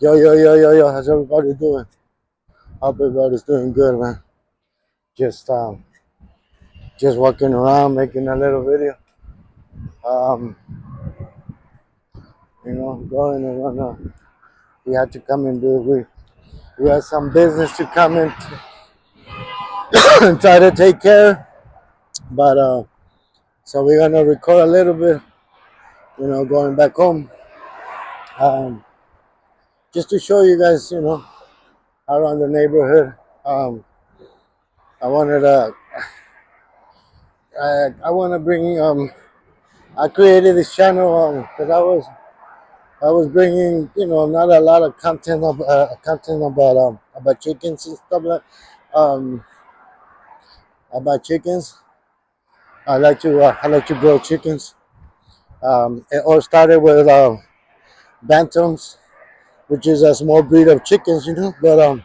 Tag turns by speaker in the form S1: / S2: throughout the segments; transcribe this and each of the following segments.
S1: Yo, yo, yo, yo, yo, how's everybody doing? Hope everybody's doing good, man. Just just walking around making a little video. Um, going around. We had to come and do we had some business to come and, and try to take care. But so we're gonna record a little bit, going back home. Um, just to show you guys, around the neighborhood. Um, I wanted to I want to bring I created this channel because I was bringing, not a lot of content about chickens and stuff um, about chickens. I like to grow chickens. It all started with bantams, which is a small breed of chickens, but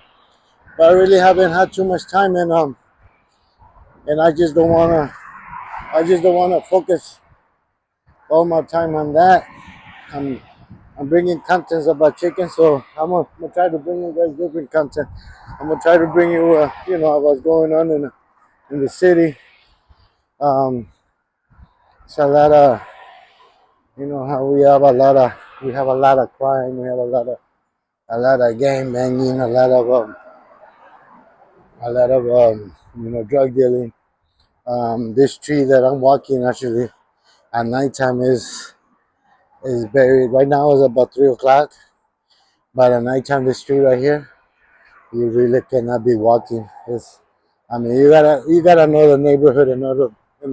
S1: I really haven't had too much time, and I just don't wanna focus all my time on that. I'm I'm bringing contents about chicken, so I'm gonna try to bring you guys different content. I'm gonna try to bring you, what's going on in the city. Um, it's a lot of, how we have a lot of crime, we have a lot of gang banging, a lot of drug dealing. This tree that I'm walking actually at nighttime is buried. Right now it's about 3 o'clock, but at nighttime this tree right here, you really cannot be walking. You gotta know the neighborhood in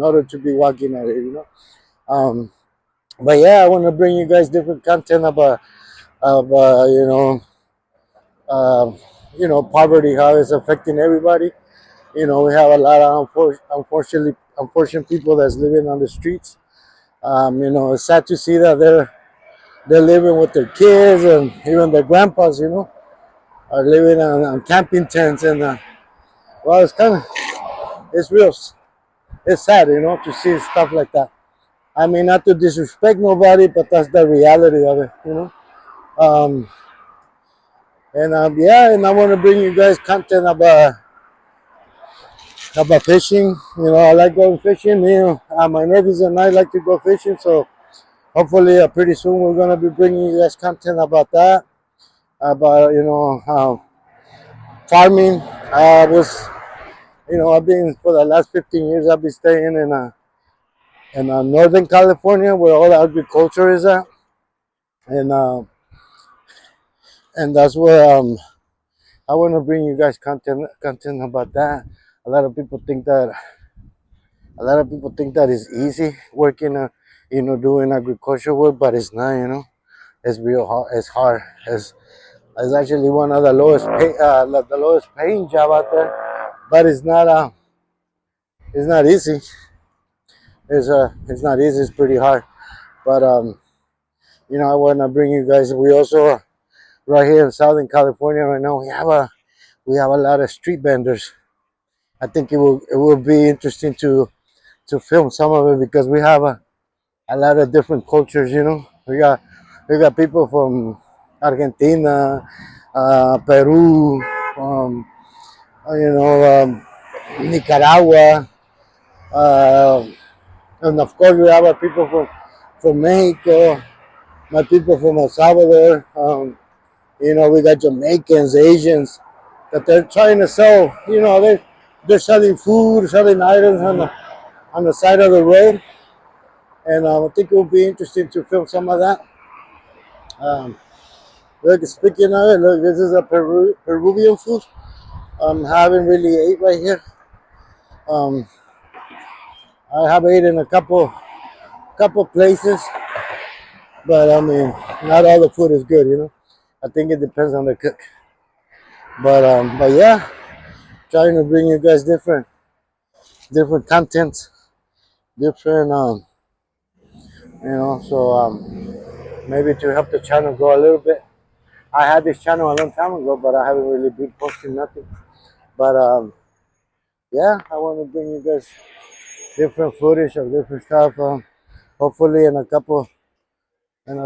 S1: order to be walking at it. Um, but yeah, I want to bring you guys different content about um, poverty, how it's affecting everybody. We have a lot of unfortunate people that's living on the streets. It's sad to see that they're living with their kids and even their grandpas. Are living on camping tents and well, it's real. It's sad, to see stuff like that. I mean, not to disrespect nobody, but that's the reality of it. And yeah, and I want to bring you guys content about fishing. I like going fishing. My nephews and I like to go fishing, so hopefully, pretty soon we're gonna be bringing you guys content about that. About farming. I've been for the last 15 years. I've been staying in Northern California, where all the agriculture is at, and uh, and that's where I want to bring you guys content about that. A lot of people think that it's easy working, doing agriculture work, but it's not. It's real hard. It's hard. It's actually one of the lowest paying job out there, but it's not easy. It's not easy. It's pretty hard. But I want to bring you guys. We also right here in Southern California right now. We have a lot of street vendors. I think it will be interesting to film some of it because we have a lot of different cultures. We got people from Argentina, Peru, um, you know, Nicaragua, uh, and of course we have our people from Mexico, my people from El Salvador. We got Jamaicans, Asians that they're trying to sell. They're selling food, selling items on the side of the road, and I think it will be interesting to film some of that. Um, Look, speaking of it, look, this is a Peruvian food. Haven't really ate right here. Um, I have ate in a couple places, but I mean, not all the food is good. I think it depends on the cook. But yeah, trying to bring you guys different content, different so maybe to help the channel grow a little bit. I had this channel a long time ago, but I haven't really been posting nothing. But yeah, I want to bring you guys different footage of different stuff. Hopefully in a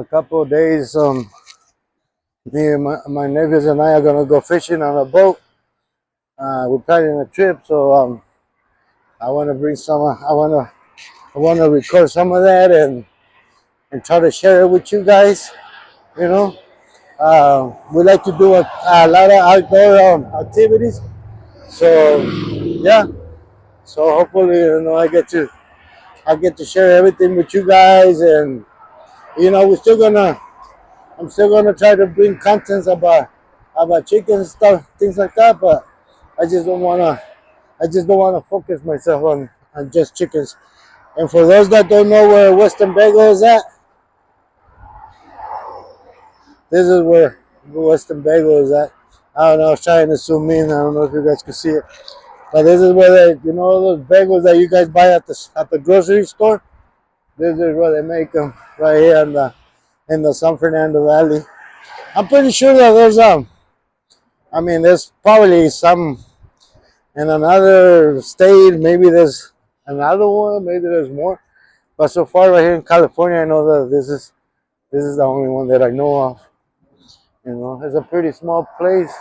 S1: couple days, Me and my nephews and I are gonna go fishing on a boat. We're planning a trip, so I want to bring some. I want to record some of that and try to share it with you guys. You know, we like to do a lot of outdoor activities. So yeah, so hopefully I get to share everything with you guys, and we're still gonna I'm still gonna try to bring contents about chicken stuff, things like that. But I just don't wanna I just don't wanna focus myself on just chickens. And for those that don't know where Western Bagel is at, this is where Western Bagel is at. I don't know, I was trying to zoom in. I don't know if you guys can see it. But this is where those bagels that you guys buy at the grocery store. This is where they make them right here in the San Fernando Valley. I'm pretty sure that there's probably some in another state. Maybe there's another one. Maybe there's more. But so far, right here in California, I know that this is the only one that I know of. It's a pretty small place.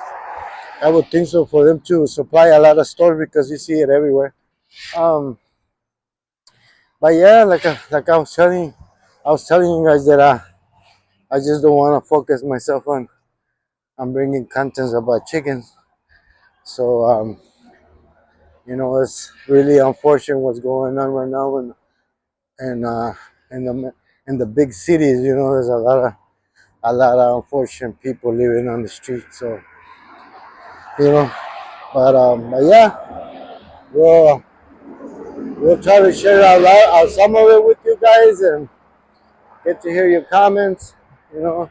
S1: I would think so for them to supply a lot of stores because you see it everywhere. Um, but yeah, like I was telling you guys that I just don't want to focus myself on bringing contents about chickens. So it's really unfortunate what's going on right now, and in the big cities. There's a lot of unfortunate people living on the street. So you know, but yeah, we'll we'll try to share some of it with you guys and get to hear your comments. You know,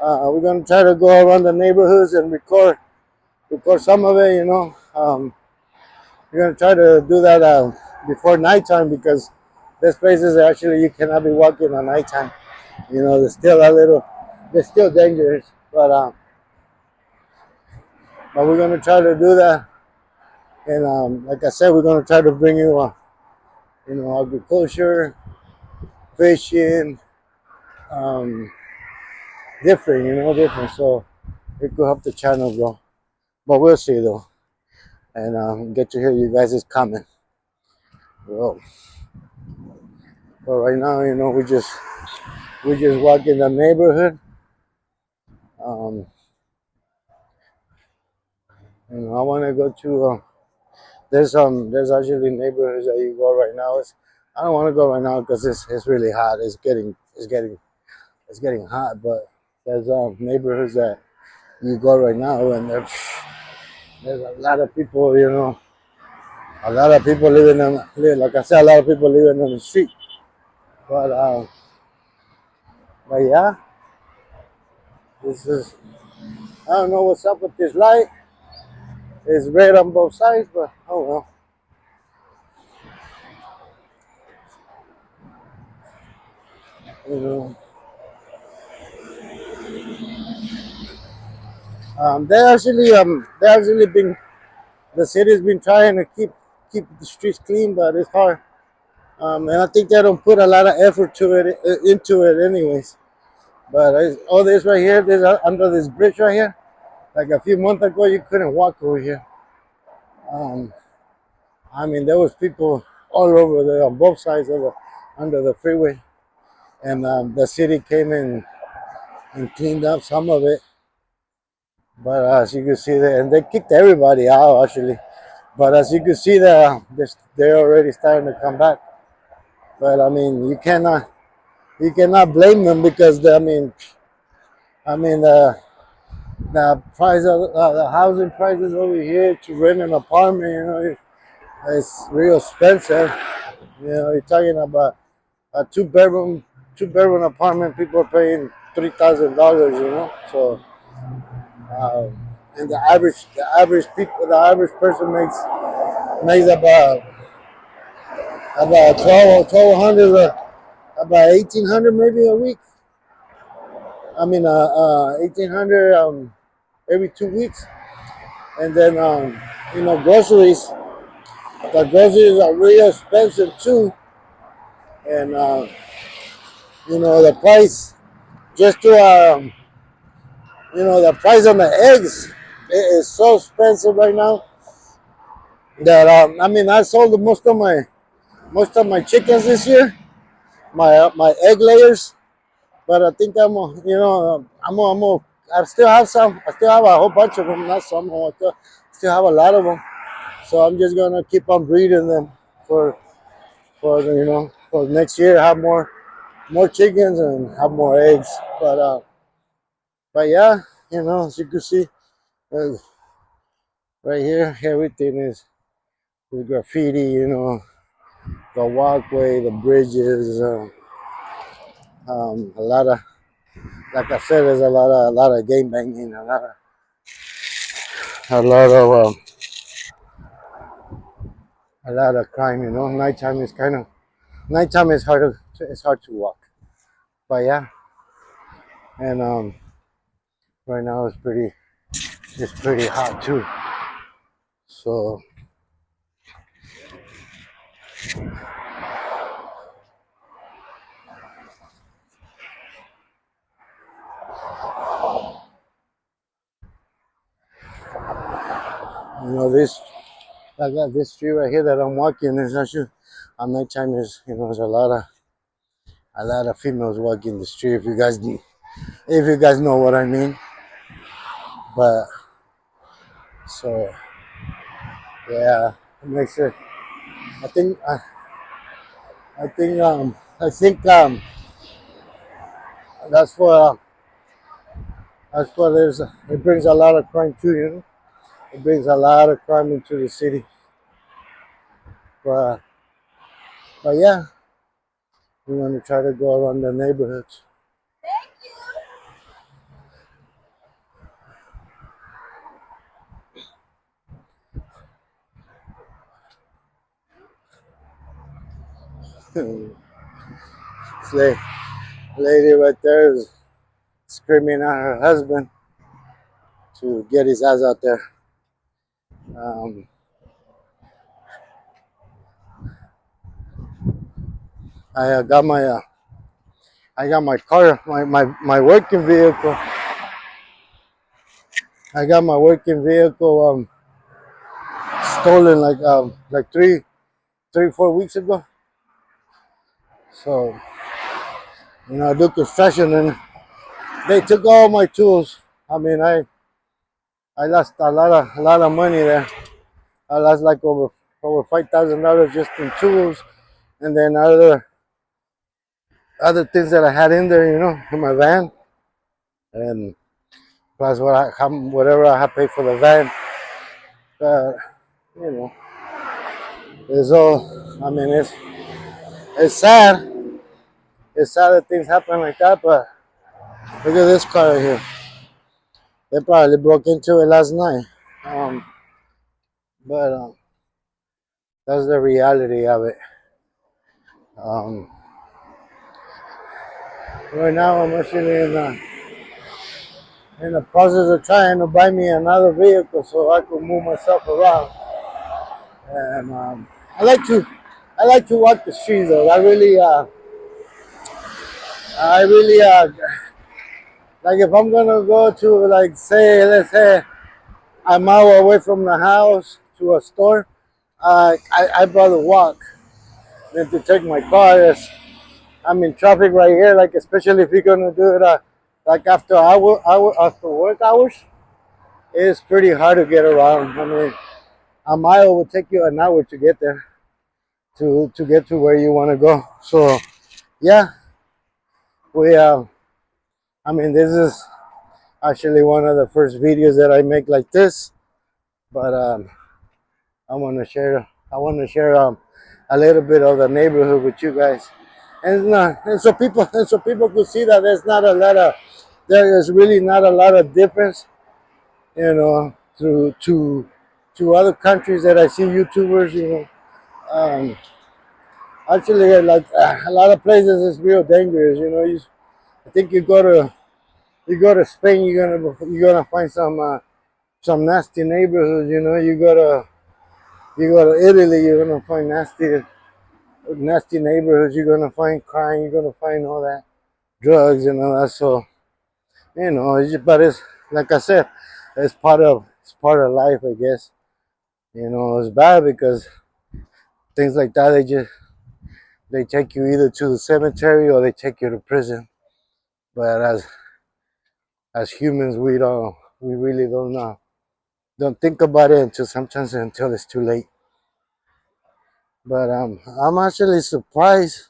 S1: we're gonna try to go around the neighborhoods and record some of it. We're gonna try to do that before nighttime because there's places that actually you cannot be walking at nighttime. They're still dangerous, but we're gonna try to do that. And like I said, we're gonna try to bring you, agriculture, fishing, um, different, different. So it could help the channel grow. But we'll see though, and get to hear you guys' comment. Well, but right now, we just walk in the neighborhood. Um, I want to go to. There's actually neighborhoods that you go right now. I don't want to go right now because it's really hot. It's getting hot. But there's neighborhoods that you go right now, and there's a lot of people. A lot of people like I said, a lot of people living on the street. But but yeah, this is I don't know what's up with this light. It's red on both sides, but oh well. You know, they actually been the city's been trying to keep the streets clean, but it's hard. And I think they don't put a lot of effort to it into it, anyways. But all this right here, this under this bridge right here. Like a few months ago, you couldn't walk over here. Um, there was people all over there on both sides of the under the freeway, and the city came in and cleaned up some of it. But as you can see there, and they kicked everybody out actually. But as you can see there, they're already starting to come back. But you cannot blame them because the price of the housing prices over here to rent an apartment, it's real expensive. You're talking about a two bedroom apartment. People are paying $3,000. So um, and the average person makes about 1200 about 1800 maybe a week. 1800 every 2 weeks. And then groceries. The groceries are real expensive too, and the price just to The price on the eggs is so expensive right now that I mean, I sold most of my chickens this year, my egg layers. But I think I still have some. I still have a whole bunch of them. Not some. I still have a lot of them. So I'm just gonna keep on breeding them for for next year. Have more chickens and have more eggs. But yeah, as you can see, uh, right here, everything is graffiti. The walkway, the bridges. A lot of, like I said, there's a lot of game banging, a lot of crime. Nighttime is hard to walk. But yeah, and right now it's pretty hot too. So this I got this street right here that I'm walking is actually at nighttime is there's a lot of females walking the street. If you guys know what I mean. But so yeah, it makes it. I think I think that's what it brings a lot of crime too. It brings a lot of crime into the city. But but yeah, we want to try to go around the neighborhoods. This lady right there is screaming at her husband to get his ass out there. Um, I got my car, my working vehicle. I got my working vehicle stolen like 4 weeks ago. So I do construction and they took all my tools. I mean, I lost a lot of money there. I lost like over $5,000 just in tools, and then other things that I had in there, in my van, and plus whatever I have paid for the van. But you know, it's all. I mean, it's sad. It's sad that things happen like that. But look at this car right here. They probably broke into it last night. Um, but that's the reality of it. Um, right now, I'm actually in the process of trying to buy me another vehicle so I can move myself around. And I like to I like to walk the streets though. I really like if I'm gonna go to like say let's say a mile away from the house to a store. I'd rather walk than to take my car. I'm in traffic right here, like especially if you're gonna do it like after work hours. It's pretty hard to get around. I mean, a mile would take you an hour to get there to get to where you want to go. So yeah, we I mean, this is actually one of the first videos that I make like this, but I want to share a little bit of the neighborhood with you guys, and so people could see that there is really not a lot of difference, to other countries that I see YouTubers, um, actually like a lot of places is real dangerous. I think you go to Spain, you're gonna find some nasty neighborhoods. You go to Italy, you're gonna find nasty neighborhoods. You're gonna find crime. You're gonna find all that drugs and all that. So but like I said, it's part of life, I guess. It's bad because things like that they take you either to the cemetery or they take you to prison. But as humans, we really don't think about it until sometimes until it's too late. But I'm actually surprised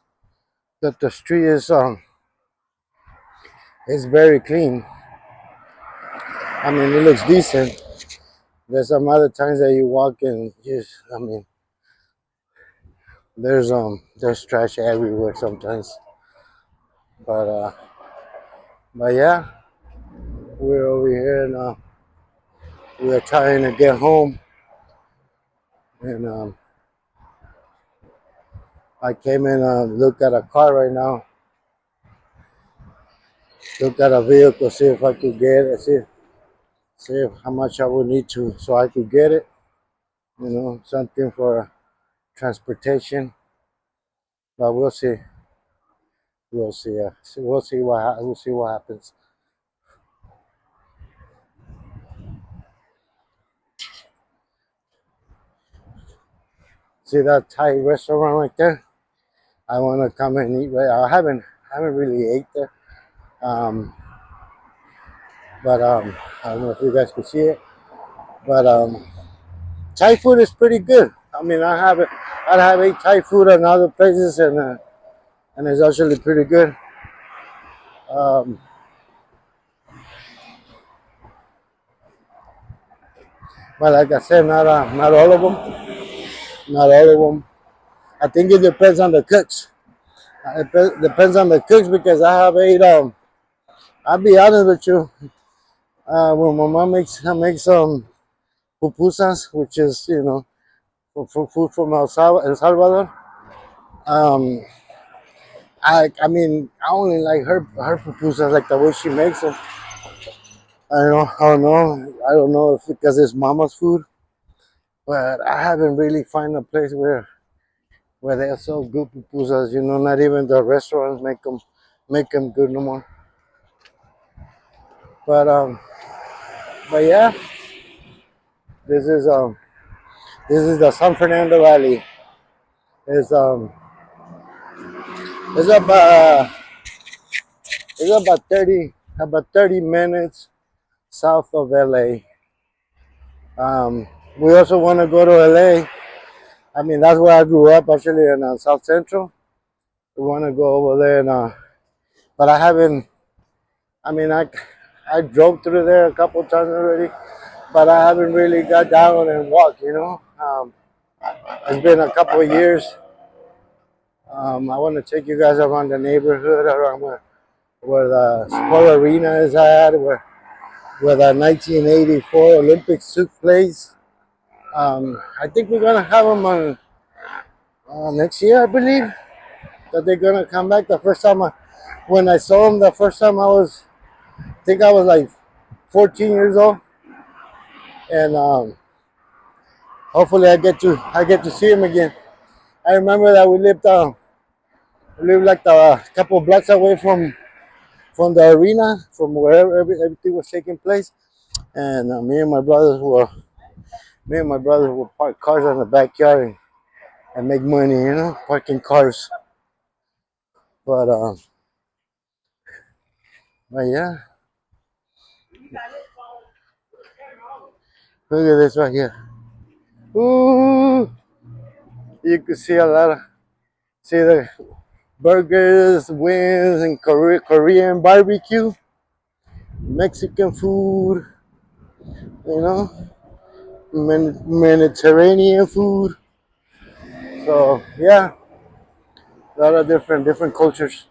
S1: that the street is very clean. I mean, it looks decent. There's some other times that you walk and just, I mean, there's trash everywhere sometimes. But yeah, we're over here and we're trying to get home. And I came in look at a car right now, look at a vehicle, see if I could get it, see how much I would need to so I could get it. Something for transportation. But we'll see. We'll see. We'll see what happens. See that Thai restaurant right there? I want to come and eat. Right, I haven't really ate there. Um, but I don't know if you guys can see it. But Thai food is pretty good. I mean, I have ate Thai food in other places, and it's actually pretty good. Um, but like I said, not all of them. Not all of them. I think it depends on the cooks. Depends on the cooks because I have ate. I'll be honest with you. When my mom makes pupusas, which is for food from El Salvador. Um, I only like her pupusas, like the way she makes them. I don't know if because it's mama's food, but I haven't really find a place where they sell good pupusas. Not even the restaurants make them good no more. But yeah, this is um this is the San Fernando Valley. It's it's about it's about 30 minutes south of LA. We also want to go to LA. I mean, that's where I grew up, actually, in South Central. We want to go over there, but I haven't. I mean, I drove through there a couple times already, but I haven't really got down and walked. It's been a couple of years. I want to take you guys around the neighborhood, around where the sport arena is at, where the 1984 Olympics took place. I think we're gonna have them on next year, I believe. That they're gonna come back. When I saw them the first time, I think I was like 14 years old, and hopefully I get to see them again. I remember that we lived like a couple of blocks away from the arena, from wherever everything was taking place, and me and my brothers would park cars in the backyard and make money, parking cars. But yeah, look at this right here. Ooh, you can see see the burgers, wings, and Korean barbecue, Mexican food, you know, Mediterranean food. So yeah, a lot of different cultures.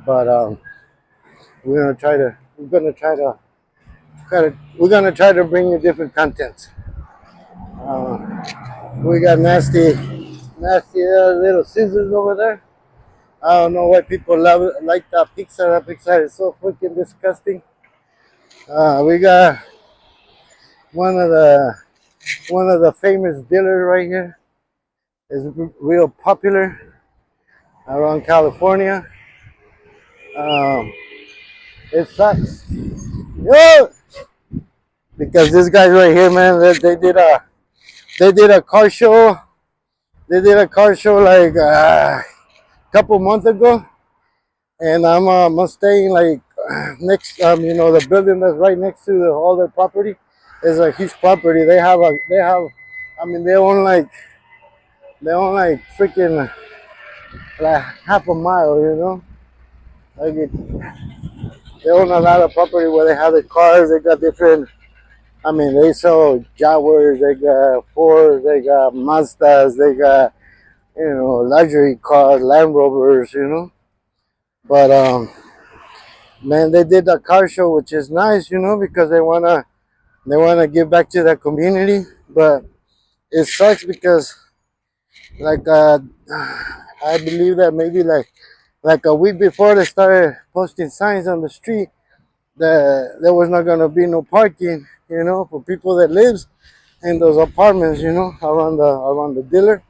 S1: But we're gonna try to bring you different content. Uh, we got nasty little scissors over there. I don't know why people love it, like that pizza. That pizza is so freaking disgusting. We got one of the one of the famous dealers right here. Is real popular around California. Um, It sucks. Yo! Because this guy right here, man, they did a car show. They did a car show like a couple months ago, and I'm staying like next. The building that's right next to all their property is a huge property. They have. I mean, they own like freaking like half a mile. Like they own a lot of property where they have the cars. They got different. I mean, they sell Jaguars, they got Fords, they got Mazdas, they got luxury cars, Land Rovers. But man, they did a car show, which is nice, because they wanna give back to that community. But it sucks because like I believe that maybe like a week before they started posting signs on the street that there was not gonna be no parking, for people that lives in those apartments, around the dealer,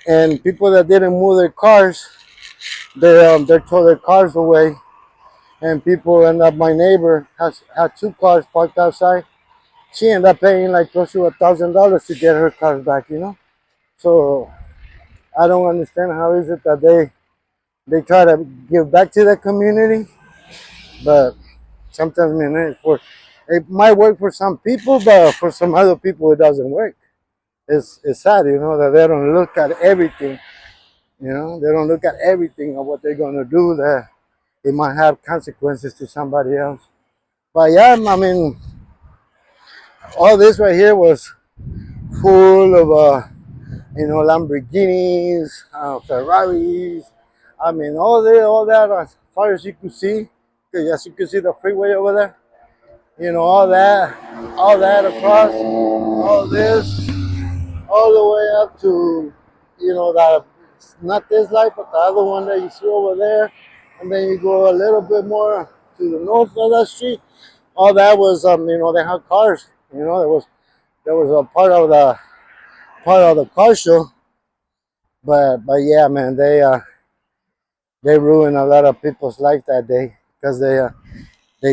S1: and people that didn't move their cars, they tore their cars away, and people end up. My neighbor has had two cars parked outside. She ended up paying like close to $1,000 to get her cars back. So I don't understand how is it that they try to give back to the community, but sometimes, man, it might work for some people, but for some other people it doesn't work. It's sad, that they don't look at everything. They don't look at everything of what they're gonna do. That it might have consequences to somebody else. But yeah, I mean, all this right here was full of Lamborghinis, Ferraris. I mean, all that as far as you could see, because as you can see the freeway over there. All that across, all this, all the way up to, that not this light, but the other one that you see over there, and then you go a little bit more to the north of that street. All that was, they had cars. There was a part of the car show, but yeah, man, they ruined a lot of people's life that day because they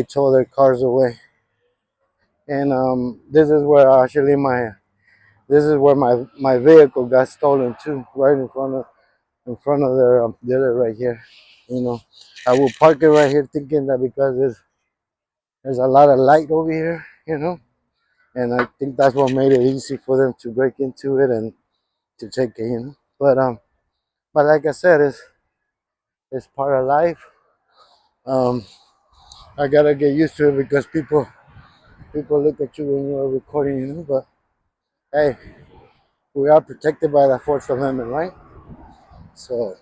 S1: tore their cars away, and this is where actually my vehicle got stolen too, right in front of their dealer right here. You know, I will park it right here, thinking that because there's a lot of light over here, and I think that's what made it easy for them to break into it and to take it. But like I said, it's part of life. Um, I gotta get used to it because people look at you when you're recording, But hey, we are protected by the Fourth Amendment, right? So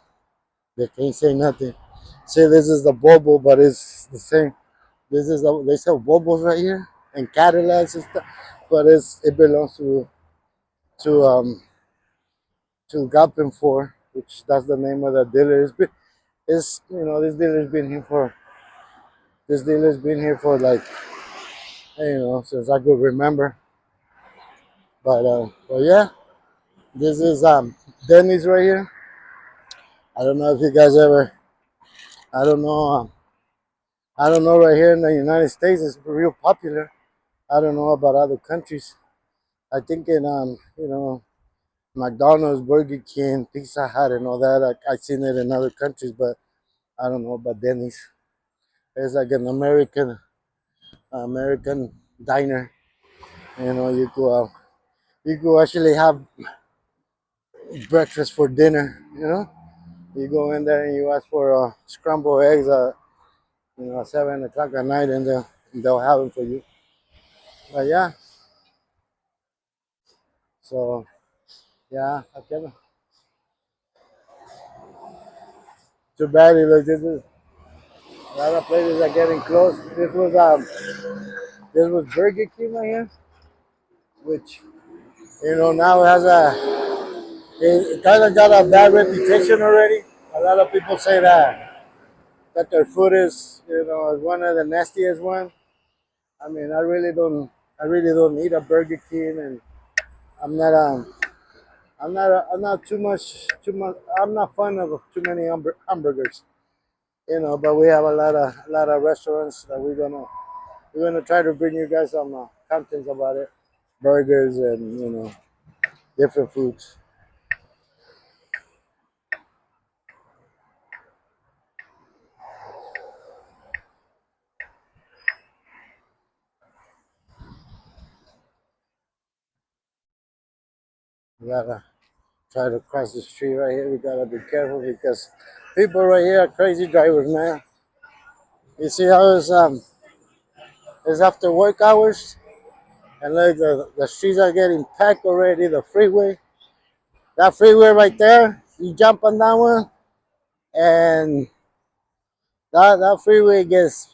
S1: they can't say nothing. Say this is the Bobo, but it's the same. They sell Bobos right here and Cadillacs and stuff, but it belongs to um to Galpin Four, which that's the name of the dealer. It's this dealer's been here for like since I could remember. But yeah, this is Denny's right here. I don't know if you guys ever. I don't know. I don't know right here in the United States it's real popular. I don't know about other countries. I think in McDonald's, Burger King, Pizza Hut, and all that. I've seen it in other countries, but I don't know about Denny's. It's like an American diner. You go actually have breakfast for dinner. You go in there and you ask for scrambled eggs at 7 o'clock at night, and they'll have them for you. But yeah, so yeah, I can. Too bad. Like a lot of places are getting close. This was Burger King right here, which now it kind of got a bad reputation already. A lot of people say that their food is one of the nastiest one. I mean, I really don't eat a Burger King, and I'm not I'm not too much I'm not fond of too many hamburgers. But we have a lot of restaurants that we're gonna try to bring you guys some contents about it, burgers and different foods. We gotta try to cross the street right here. We gotta be careful because people right here are crazy drivers, man. You see how it's after work hours, and look, the streets are getting packed already. The freeway, that freeway right there, you jump on that one, and that freeway gets,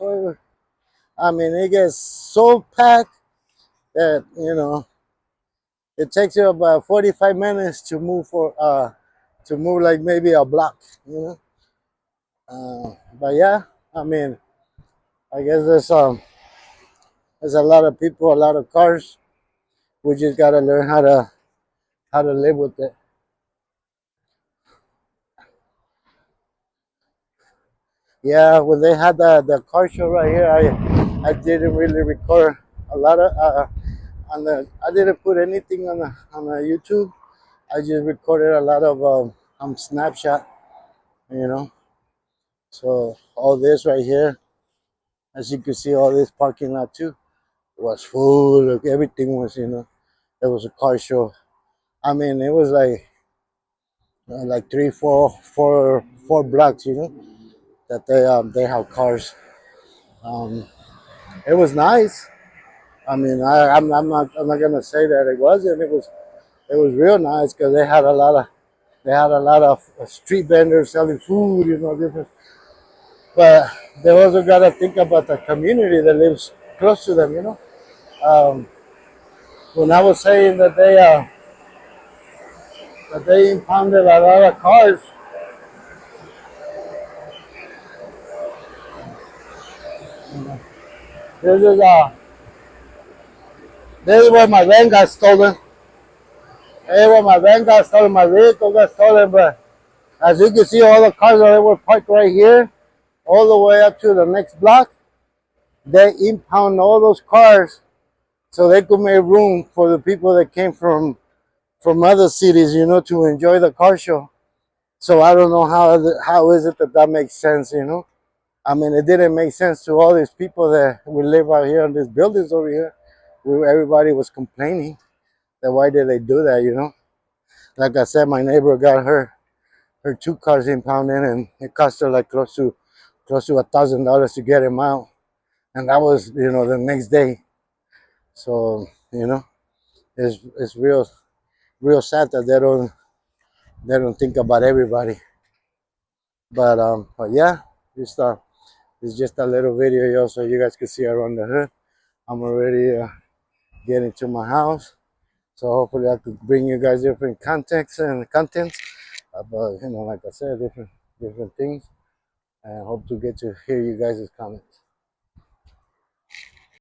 S1: I mean, it gets so packed that it takes you about 45 minutes to move like maybe a block, but yeah, I mean, I guess there's a lot of people, a lot of cars. We just gotta learn how to live with it. Yeah, when they had the car show right here, I didn't really record a lot of on the. I didn't put anything on the YouTube. I just recorded a lot of snapshot, you know. So all this right here, as you can see, all this parking lot too was full. Everything was, there was a car show. I mean, it was like three, four blocks, that they have cars. Um, it was nice. I mean, I'm not gonna say that it wasn't. It was real nice because they had a lot of street vendors selling food, different. But they also gotta think about the community that lives close to them. Um, when I was saying that they impounded a lot of cars. This is uh this is where my van got stolen. This is where my van got stolen. My vehicle got stolen, but as you can see, all the cars that were parked right here, all the way up to the next block, they impound all those cars so they could make room for the people that came from other cities, to enjoy the car show. So I don't know how is it that makes sense. I mean, it didn't make sense to all these people that we live out here in these buildings over here. Everybody was complaining that why did they do that. Like I said, my neighbor got her two cars impounded, and it cost her like close to $1,000 to get him out, and that was the next day. So it's real sad that they don't think about everybody. But yeah, just it's just a little video, so you guys can see around the hood. I'm already getting to my house, so hopefully I could bring you guys different contexts and contents about like I said, different things, and hope to get to hear you guys' comments.